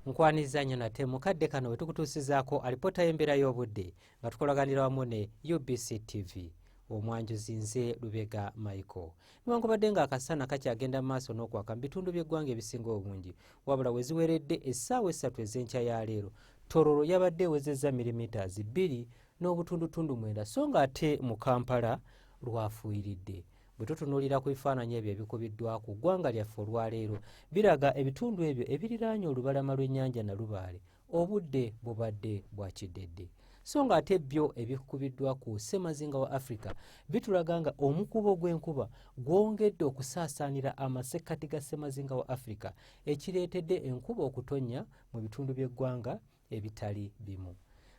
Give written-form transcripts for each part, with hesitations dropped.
nkwanizanya nate mukadde kano wetukutuusizaako alipota y'embeera y'obudde nga tukolaganira wamu ne UBC TV. Omwanjuzi nze Lubega Michael. Newankubadde nga akasana kakyagenda mu maaso n'okwaka mu bitundu by'eggwanga ebisinga obungi, wabula we ziweredde essaawa 3 ez'enkya ya leero, Tororo yabadde ewezezza milimitazi 2.9 so ng'ate mu Kampala lwafuuyiridde. Bwe tutunuulira ku bifaananyi ebyo ebikubiddwa ku ggwanga lyaffe olwaleero, biraga ebitundu ebyo ebiriraanye olubalama lw'ennyanja Nalubaale obudde bubadde bwa kiddedde. So ng'ate byo ebikubiddwa ku ssemazinga wa Africa bitulaga nga omukubo gw'enkuba gwongedde okusaasaanira amasekkati ga ssemazinga wa Africa, ekireetedde enkuba okutonnya mu bitundu by'eggwanga ebitali bimu.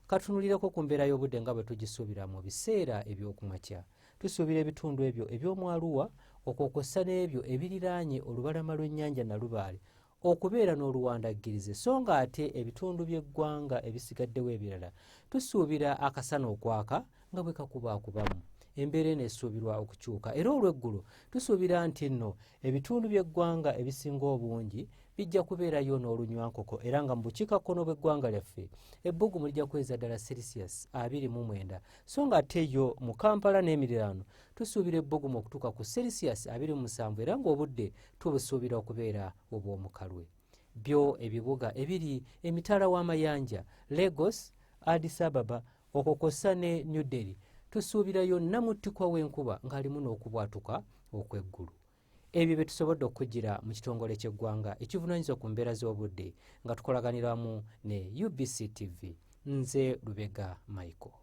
Katunulireko ku mbeera y'obudde nga bwe tugisuubira mu biseera eby'okumakya. Tusuubira ebitundu ebyo eby'omu Arua okwokwasa n'ebyo ebiriraanye olubalama lw'ennyanja Nalubaale okubeera n'oluwandaggirize, so ng'ate ebitundu by'eggwanga ebisigaddewo ebirala tusuubira akasana okwaka nga bwe kakubaakubamu. Embeera eno esuubirwa okukyuka, era olw'eggulu tusuubira nti nno ebitundu by'eggwanga ebisinga obungi bijja kubeerayo n'olunywankoko, era nga mu bukiikakkono bw'eggwanga lyaffe ebbugumu lijja kweza ddala Celsius 29, so ng'ate yo mu Kampala n'emiriraano tusuubira ebbugumu okutuuka ku Celsius 27, era ng'obudde tubusuubira okubeera obw'omukalwe. Byo ebibuga ebiri emitala w'amayanja Lagos, Addis Ababa okwokwasa ne New Delhi tusuubirayo namuttikwa w'enkuba ng'alimu n'okubwatuka okw'eggulu. Ebyo bye tusobodde okugira mu kitongole ky'eggwanga ekivunaanyizibwa ku mbeera z'obudde nga tukolaganiramu ne UBC TV. Nze Lubega Michael.